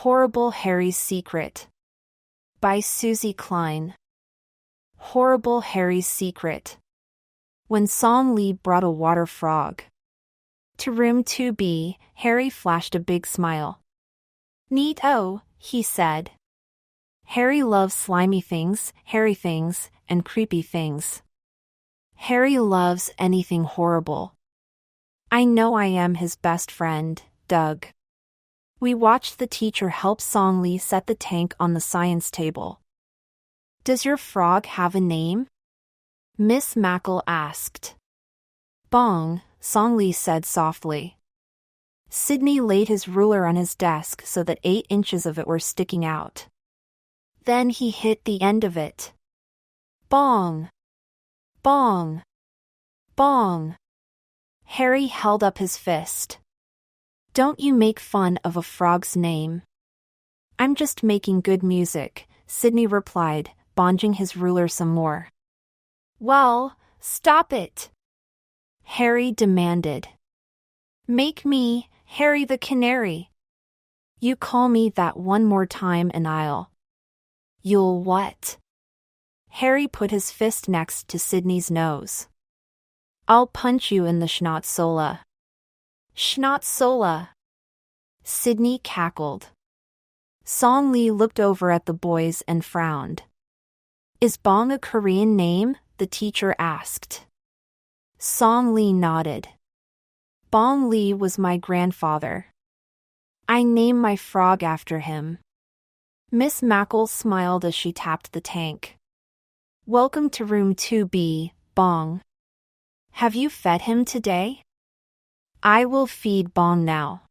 Horrible Harry's Secret by Suzy Kline. Horrible Harry's Secret. When Song Lee brought a water frog to room 2B, Harry flashed a big smile. Neat-o, he said. Harry loves slimy things, hairy things, and creepy things. Harry loves anything horrible. I know I am his best friend, Doug. We watched the teacher help Song Lee set the tank on the science table. Does your frog have a name? Miss Mackle asked. Bong, Song Lee said softly. Sydney laid his ruler on his desk so that 8 inches of it were sticking out. Then he hit the end of it. Bong! Bong! Bong! Harry held up his fist. Don't you make fun of a frog's name. I'm just making good music, Sydney replied, bonging his ruler some more. Well, stop it, Harry demanded. Make me Harry the Canary. You call me that one more time and You'll what? Harry put his fist next to Sydney's nose. I'll punch you in the schnotzsola. Schnotzsola. Sydney cackled. Song Lee looked over at the boys and frowned. Is Bong a Korean name? The teacher asked. Song Lee nodded. Bong Lee was my grandfather. I named my frog after him. Miss Mackle smiled as she tapped the tank. Welcome to room 2B, Bong. Have you fed him today? I will feed Bong now.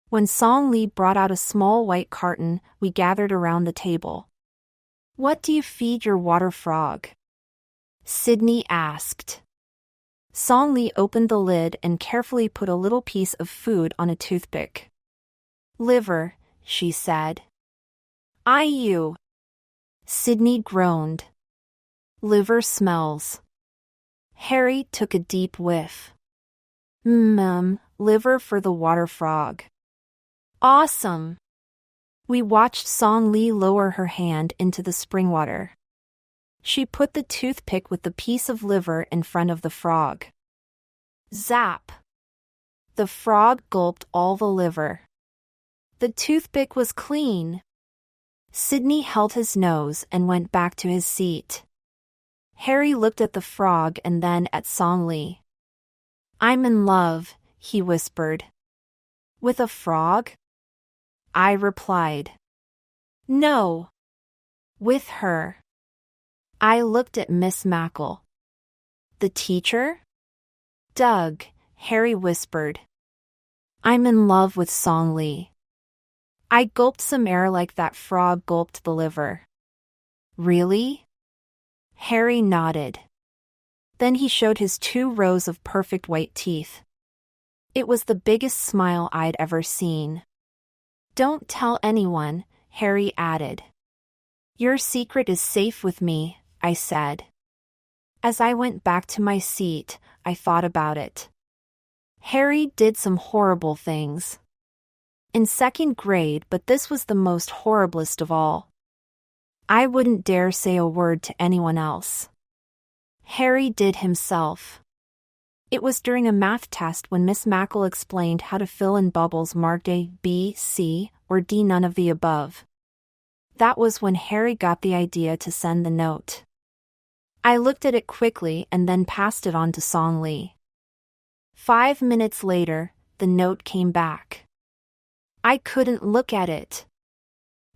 When Song Lee brought out a small white carton, we gathered around the table. What do you feed your water frog? Sydney asked. Song Lee opened the lid and carefully put a little piece of food on a toothpick. Liver, she said. Ew. Sydney groaned. Liver smells. Harry took a deep whiff. Liver for the water frog. Awesome. We watched Song Lee lower her hand into the spring water. She put the toothpick with the piece of liver in front of the frog. Zap! The frog gulped all the liver. The toothpick was clean. Sydney held his nose and went back to his seat. Harry looked at the frog and then at Song Lee. I'm in love, he whispered. With a frog? I replied. No. With her. I looked at Miss Mackle. The teacher? Doug, Harry whispered. I'm in love with Song Lee. I gulped some air like that frog gulped the liver. Really? Harry nodded. Then he showed his 2 rows of perfect white teeth. It was the biggest smile I'd ever seen. Don't tell anyone, Harry added. Your secret is safe with me, I said. As I went back to my seat, I thought about it. Harry did some horrible things. In 2nd grade, but this was the most horriblest of all. I wouldn't dare say a word to anyone else. Harry did himself. It was during a math test when Miss Mackle explained how to fill in bubbles marked A, B, C, or D, none of the above. That was when Harry got the idea to send the note. I looked at it quickly and then passed it on to Song Lee. 5 minutes later, the note came back. I couldn't look at it.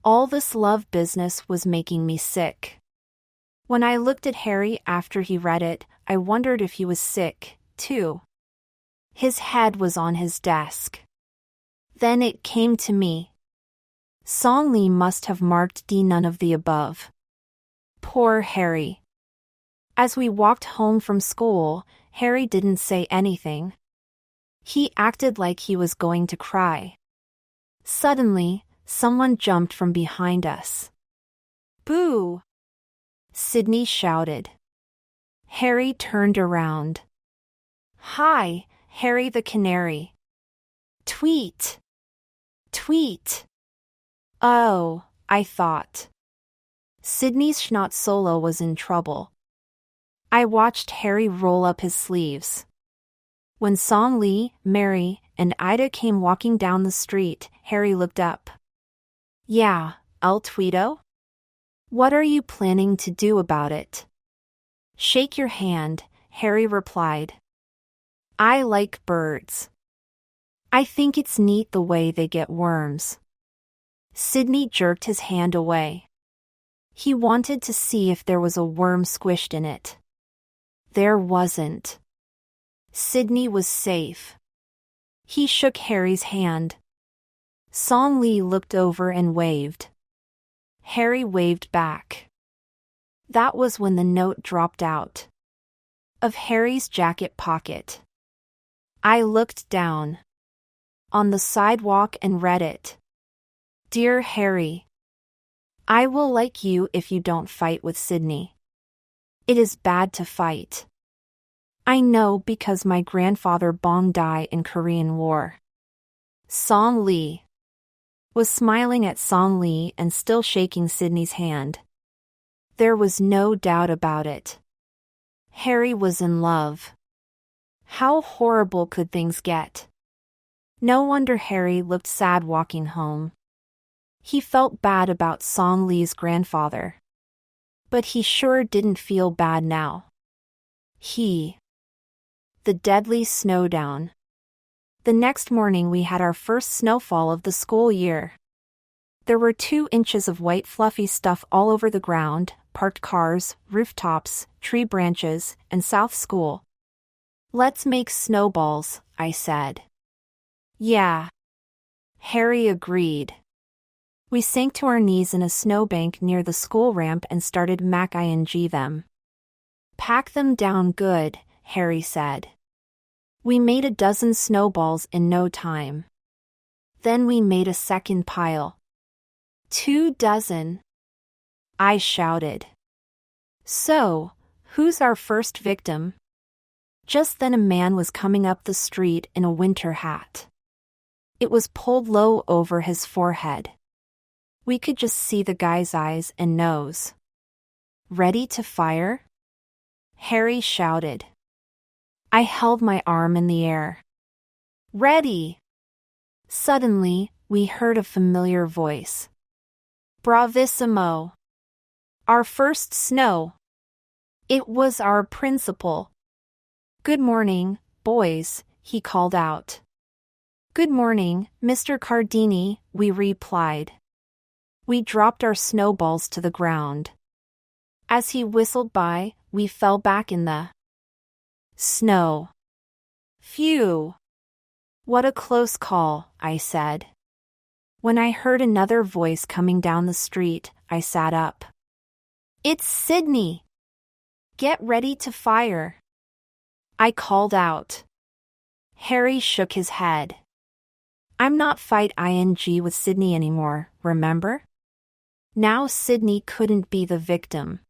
All this love business was making me sick. When I looked at Harry after he read it, I wondered if he was sick, too. His head was on his desk. Then it came to me. Song Lee must have marked D, none of the above. Poor Harry. As we walked home from school, Harry didn't say anything. He acted like he was going to cry. Suddenly, someone jumped from behind us. Boo! Sydney shouted. Harry turned around. Hi, Harry the Canary. Tweet! Tweet! Oh, I thought. Sydney's schnauz solo was in trouble. I watched Harry roll up his sleeves. When Song Lee, Mary, and Ida came walking down the street, Harry looked up. Yeah, El Tweedo? What are you planning to do about it? Shake your hand, Harry replied. I like birds. I think it's neat the way they get worms. Sydney jerked his hand away. He wanted to see if there was a worm squished in it. There wasn't. Sydney was safe. He shook Harry's hand. Song Lee looked over and waved. Harry waved back. That was when the note dropped out of Harry's jacket pocket. I looked down on the sidewalk and read it. Dear Harry, I will like you if you don't fight with Sydney. It is bad to fight. I know because my grandfather Bong died in Korean War. Song Lee was smiling at Song Lee and still shaking Sydney's hand. There was no doubt about it. Harry was in love. How horrible could things get? No wonder Harry looked sad walking home. He felt bad about Song Lee's grandfather. But he sure didn't feel bad now. The deadly snowdown. The next morning we had our first snowfall of the school year. There were 2 inches of white fluffy stuff all over the ground, parked cars, rooftops, tree branches, and South School. Let's make snowballs, I said. Yeah. Harry agreed. We sank to our knees in a snowbank near the school ramp and started ing them. Pack them down good, Harry said. We made a dozen snowballs in no time. Then we made a second pile. 2 dozen. I shouted. So, who's our first victim? Just then a man was coming up the street in a winter hat. It was pulled low over his forehead. We could just see the guy's eyes and nose. Ready to fire? Harry shouted. I held my arm in the air. Ready! Suddenly, we heard a familiar voice. Bravissimo! Our first snow! It was our principal. Good morning, boys, he called out. Good morning, Mr. Cardini, we replied. We dropped our snowballs to the ground. As he whistled by, we fell back in the snow. Phew! What a close call, I said. When I heard another voice coming down the street, I sat up. It's Sydney! Get ready to fire! I called out. Harry shook his head. I'm not fight ing with Sydney anymore, remember? Now Sydney couldn't be the victim.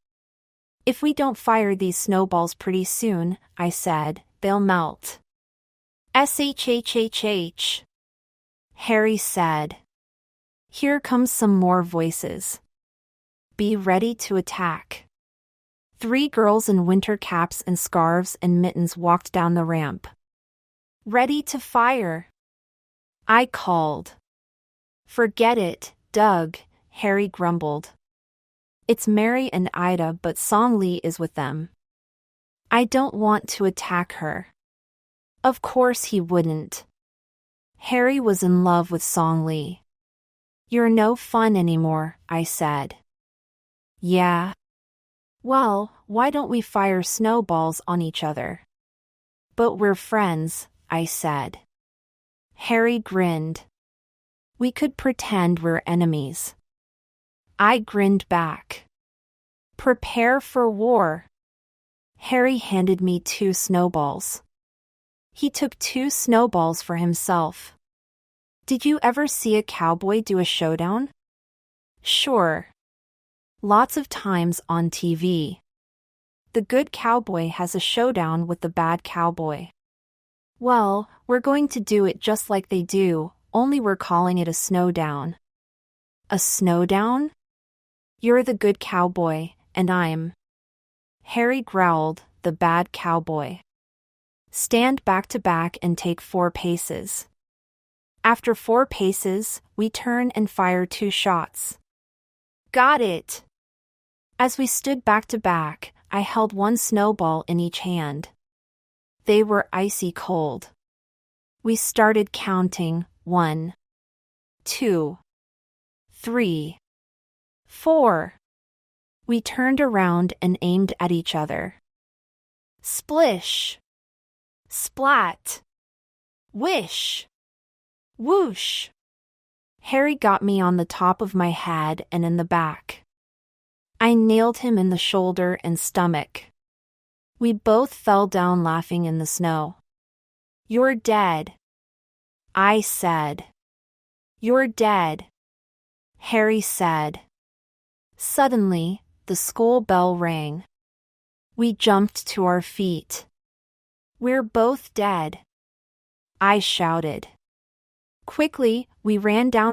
If we don't fire these snowballs pretty soon, I said, they'll melt. SHHHH. Harry said. Here comes some more voices. Be ready to attack. 3 girls in winter caps and scarves and mittens walked down the ramp. Ready to fire. I called. Forget it, Doug, Harry grumbled. It's Mary and Ida, but Song Lee is with them. I don't want to attack her. Of course he wouldn't. Harry was in love with Song Lee. You're no fun anymore, I said. Yeah. Well, why don't we fire snowballs on each other? But we're friends, I said. Harry grinned. We could pretend we're enemies. I grinned back. Prepare for war. Harry handed me 2 snowballs. He took 2 snowballs for himself. Did you ever see a cowboy do a showdown? Sure. Lots of times on TV. The good cowboy has a showdown with the bad cowboy. Well, we're going to do it just like they do, only we're calling it a snowdown. A snowdown? You're the good cowboy, and I'm... Harry growled, the bad cowboy. Stand back to back and take 4 paces. After 4 paces, we turn and fire 2 shots. Got it! As we stood back to back, I held 1 snowball in each hand. They were icy cold. We started counting 1, 2, 3, 4. We turned around and aimed at each other. Splish! Splat! Wish! Whoosh! Harry got me on the top of my head and in the back. I nailed him in the shoulder and stomach. We both fell down laughing in the snow. You're dead. I said. You're dead. Harry said. Suddenly, the school bell rang. We jumped to our feet. We're both dead. I shouted. Quickly, we ran down